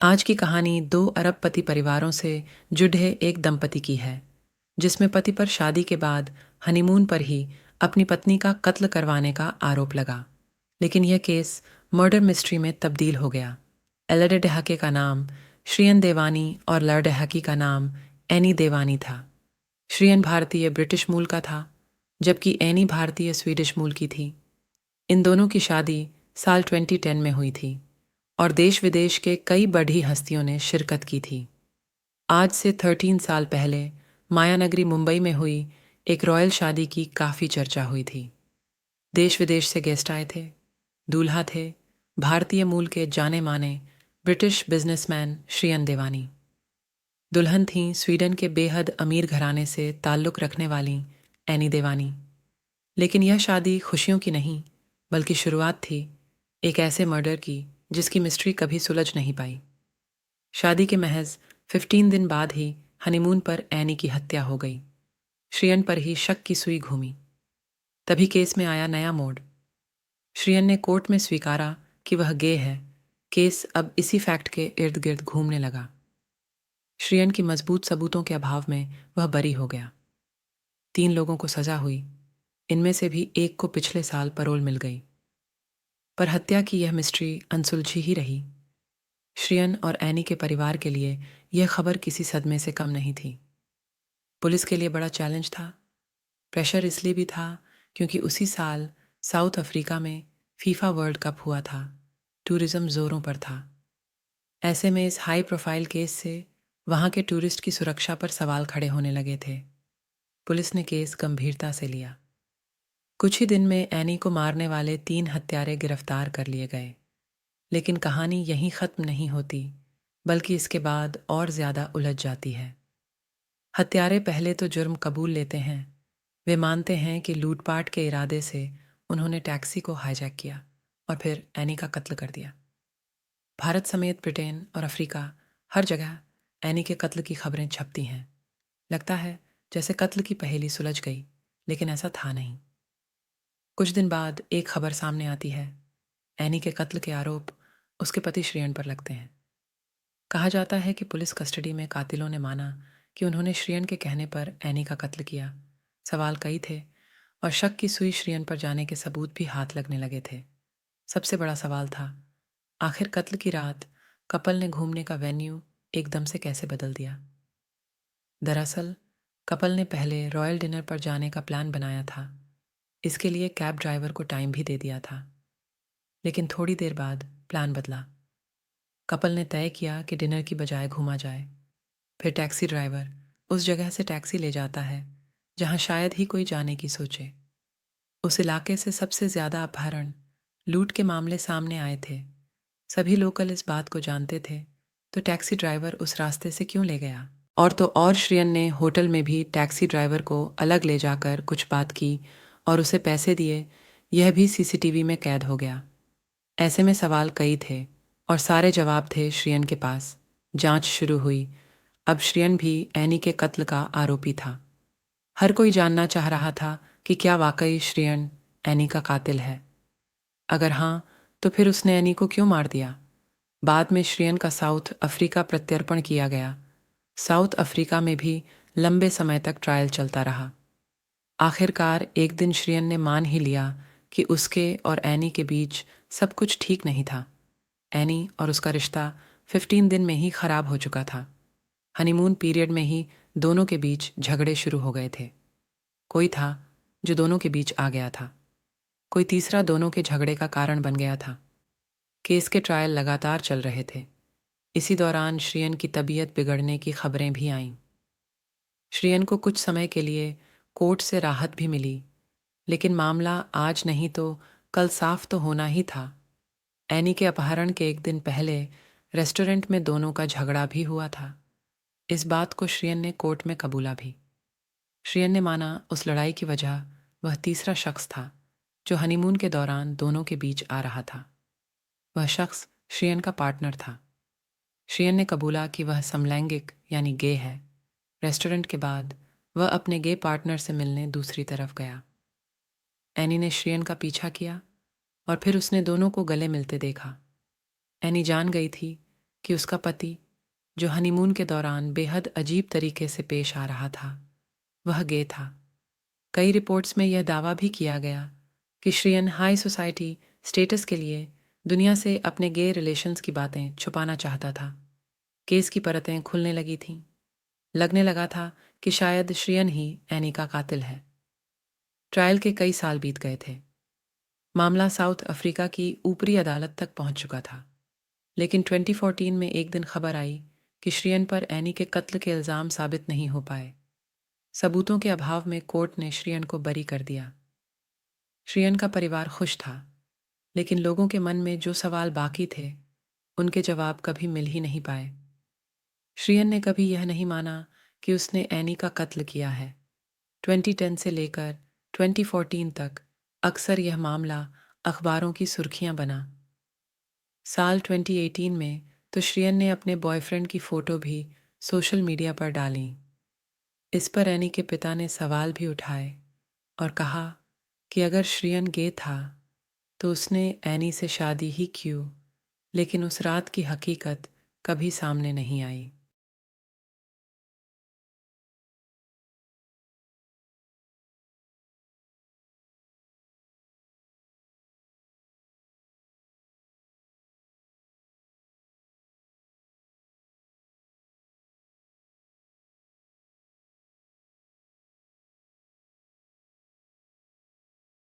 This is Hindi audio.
आज की कहानी दो अरबपति परिवारों से जुड़े एक दंपति की है, जिसमें पति पर शादी के बाद हनीमून पर ही अपनी पत्नी का कत्ल करवाने का आरोप लगा। लेकिन यह केस मर्डर मिस्ट्री में तब्दील हो गया। एलडे डहाके का नाम श्रियन देवानी और लरडहाकी का नाम एनी देवानी था। श्रियन भारतीय ब्रिटिश मूल का था, जबकि एनी भारतीय स्वीडिश मूल की थी। इन दोनों की शादी साल 2010 में हुई थी और देश विदेश के कई बड़ी हस्तियों ने शिरकत की थी। आज से 13 साल पहले मायानगरी मुंबई में हुई एक रॉयल शादी की काफ़ी चर्चा हुई थी। देश विदेश से गेस्ट आए थे। दूल्हा थे भारतीय मूल के जाने माने ब्रिटिश बिजनेसमैन श्रियन देवानी। दुल्हन थी स्वीडन के बेहद अमीर घराने से ताल्लुक़ रखने वाली एनी देवानी। लेकिन यह शादी खुशियों की नहीं, बल्कि शुरुआत थी एक ऐसे मर्डर की जिसकी मिस्ट्री कभी सुलझ नहीं पाई। शादी के महज 15 दिन बाद ही हनीमून पर एनी की हत्या हो गई। श्रियन पर ही शक की सुई घूमी। तभी केस में आया नया मोड़। श्रियन ने कोर्ट में स्वीकारा कि वह गे है। केस अब इसी फैक्ट के इर्द गिर्द घूमने लगा। श्रियन की मजबूत सबूतों के अभाव में वह बरी हो गया। 3 लोगों को सजा हुई। इनमें से भी एक को पिछले साल पैरोल मिल गई। पर हत्या की यह मिस्ट्री अनसुलझी ही रही। श्रियन और एनी के परिवार के लिए यह खबर किसी सदमे से कम नहीं थी। पुलिस के लिए बड़ा चैलेंज था। प्रेशर इसलिए भी था क्योंकि उसी साल साउथ अफ्रीका में फीफा वर्ल्ड कप हुआ था। टूरिज्म जोरों पर था। ऐसे में इस हाई प्रोफाइल केस से वहाँ के टूरिस्ट की सुरक्षा पर सवाल खड़े होने लगे थे। पुलिस ने केस गंभीरता से लिया। कुछ ही दिन में एनी को मारने वाले 3 हत्यारे गिरफ्तार कर लिए गए। लेकिन कहानी यहीं ख़त्म नहीं होती, बल्कि इसके बाद और ज़्यादा उलझ जाती है। हत्यारे पहले तो जुर्म कबूल लेते हैं। वे मानते हैं कि लूटपाट के इरादे से उन्होंने टैक्सी को हाईजैक किया और फिर एनी का कत्ल कर दिया। भारत समेत ब्रिटेन और अफ्रीका हर जगह एनी के कत्ल की खबरें छपती हैं। लगता है जैसे कत्ल की पहेली सुलझ गई, लेकिन ऐसा था नहीं। कुछ दिन बाद एक खबर सामने आती है। एनी के कत्ल के आरोप उसके पति श्रियन पर लगते हैं। कहा जाता है कि पुलिस कस्टडी में कातिलों ने माना कि उन्होंने श्रियन के कहने पर एनी का कत्ल किया। सवाल कई थे और शक की सुई श्रियन पर जाने के सबूत भी हाथ लगने लगे थे। सबसे बड़ा सवाल था, आखिर कत्ल की रात कपल ने घूमने का वेन्यू एकदम से कैसे बदल दिया। दरअसल कपल ने पहले रॉयल डिनर पर जाने का प्लान बनाया था। इसके लिए कैब ड्राइवर को टाइम भी दे दिया था। लेकिन थोड़ी देर बाद प्लान बदला। कपल ने तय किया कि डिनर की बजाय घूमा जाए। फिर टैक्सी ड्राइवर उस जगह से टैक्सी ले जाता है जहां शायद ही कोई जाने की सोचे। उस इलाके से सबसे ज़्यादा अपहरण, लूट के मामले सामने आए थे। सभी लोकल इस बात को जानते थे, तो टैक्सी ड्राइवर उस रास्ते से क्यों ले गया। और तो और श्रियन ने होटल में भी टैक्सी ड्राइवर को अलग ले जाकर कुछ बात की और उसे पैसे दिए। यह भी सीसीटीवी में कैद हो गया। ऐसे में सवाल कई थे और सारे जवाब थे श्रियन के पास। जांच शुरू हुई। अब श्रियन भी एनी के कत्ल का आरोपी था। हर कोई जानना चाह रहा था कि क्या वाकई श्रियन एनी का कातिल है। अगर हाँ, तो फिर उसने एनी को क्यों मार दिया। बाद में श्रियन का साउथ अफ्रीका प्रत्यर्पण किया गया। साउथ अफ्रीका में भी लंबे समय तक ट्रायल चलता रहा। आखिरकार एक दिन श्रियन ने मान ही लिया कि उसके और एनी के बीच सब कुछ ठीक नहीं था। एनी और उसका रिश्ता 15 दिन में ही खराब हो चुका था। हनीमून पीरियड में ही दोनों के बीच झगड़े शुरू हो गए थे। कोई था जो दोनों के बीच आ गया था। कोई तीसरा दोनों के झगड़े का कारण बन गया था। केस के ट्रायल लगातार चल रहे थे। इसी दौरान श्रियन की तबीयत बिगड़ने की खबरें भी आईं। श्रियन को कुछ समय के लिए कोर्ट से राहत भी मिली, लेकिन मामला आज नहीं तो कल साफ तो होना ही था। एनी के अपहरण के एक दिन पहले रेस्टोरेंट में दोनों का झगड़ा भी हुआ था। इस बात को श्रियन ने कोर्ट में कबूला भी। श्रियन ने माना उस लड़ाई की वजह वह तीसरा शख्स था जो हनीमून के दौरान दोनों के बीच आ रहा था। वह शख्स श्रियन का पार्टनर था। श्रियन ने कबूला कि वह समलैंगिक यानी गे है। रेस्टोरेंट के बाद वह अपने गे पार्टनर से मिलने दूसरी तरफ गया। एनी ने श्रियन का पीछा किया और फिर उसने दोनों को गले मिलते देखा। एनी जान गई थी कि उसका पति, जो हनीमून के दौरान बेहद अजीब तरीके से पेश आ रहा था, वह गे था। कई रिपोर्ट्स में यह दावा भी किया गया कि श्रियन हाई सोसाइटी स्टेटस के लिए दुनिया से अपने गे रिलेशंस की बातें छुपाना चाहता था। केस की परतें खुलने लगी थीं। लगने लगा था कि शायद श्रियन ही एनी का कातिल है। ट्रायल के कई साल बीत गए थे। मामला साउथ अफ्रीका की ऊपरी अदालत तक पहुंच चुका था। लेकिन 2014 में एक दिन खबर आई कि श्रियन पर एनी के कत्ल के इल्ज़ाम साबित नहीं हो पाए। सबूतों के अभाव में कोर्ट ने श्रियन को बरी कर दिया। श्रियन का परिवार खुश था, लेकिन लोगों के मन में जो सवाल बाकी थे, उनके जवाब कभी मिल ही नहीं पाए। श्रियन ने कभी यह नहीं माना कि उसने एनी का कत्ल किया है। 2010 से लेकर 2014 तक अक्सर यह मामला अखबारों की सुर्खियां बना। साल 2018 में तो श्रियन ने अपने बॉयफ्रेंड की फ़ोटो भी सोशल मीडिया पर डाली। इस पर एनी के पिता ने सवाल भी उठाए और कहा कि अगर श्रियन गे था तो उसने एनी से शादी ही क्यों, लेकिन उस रात की हकीकत कभी सामने नहीं आई।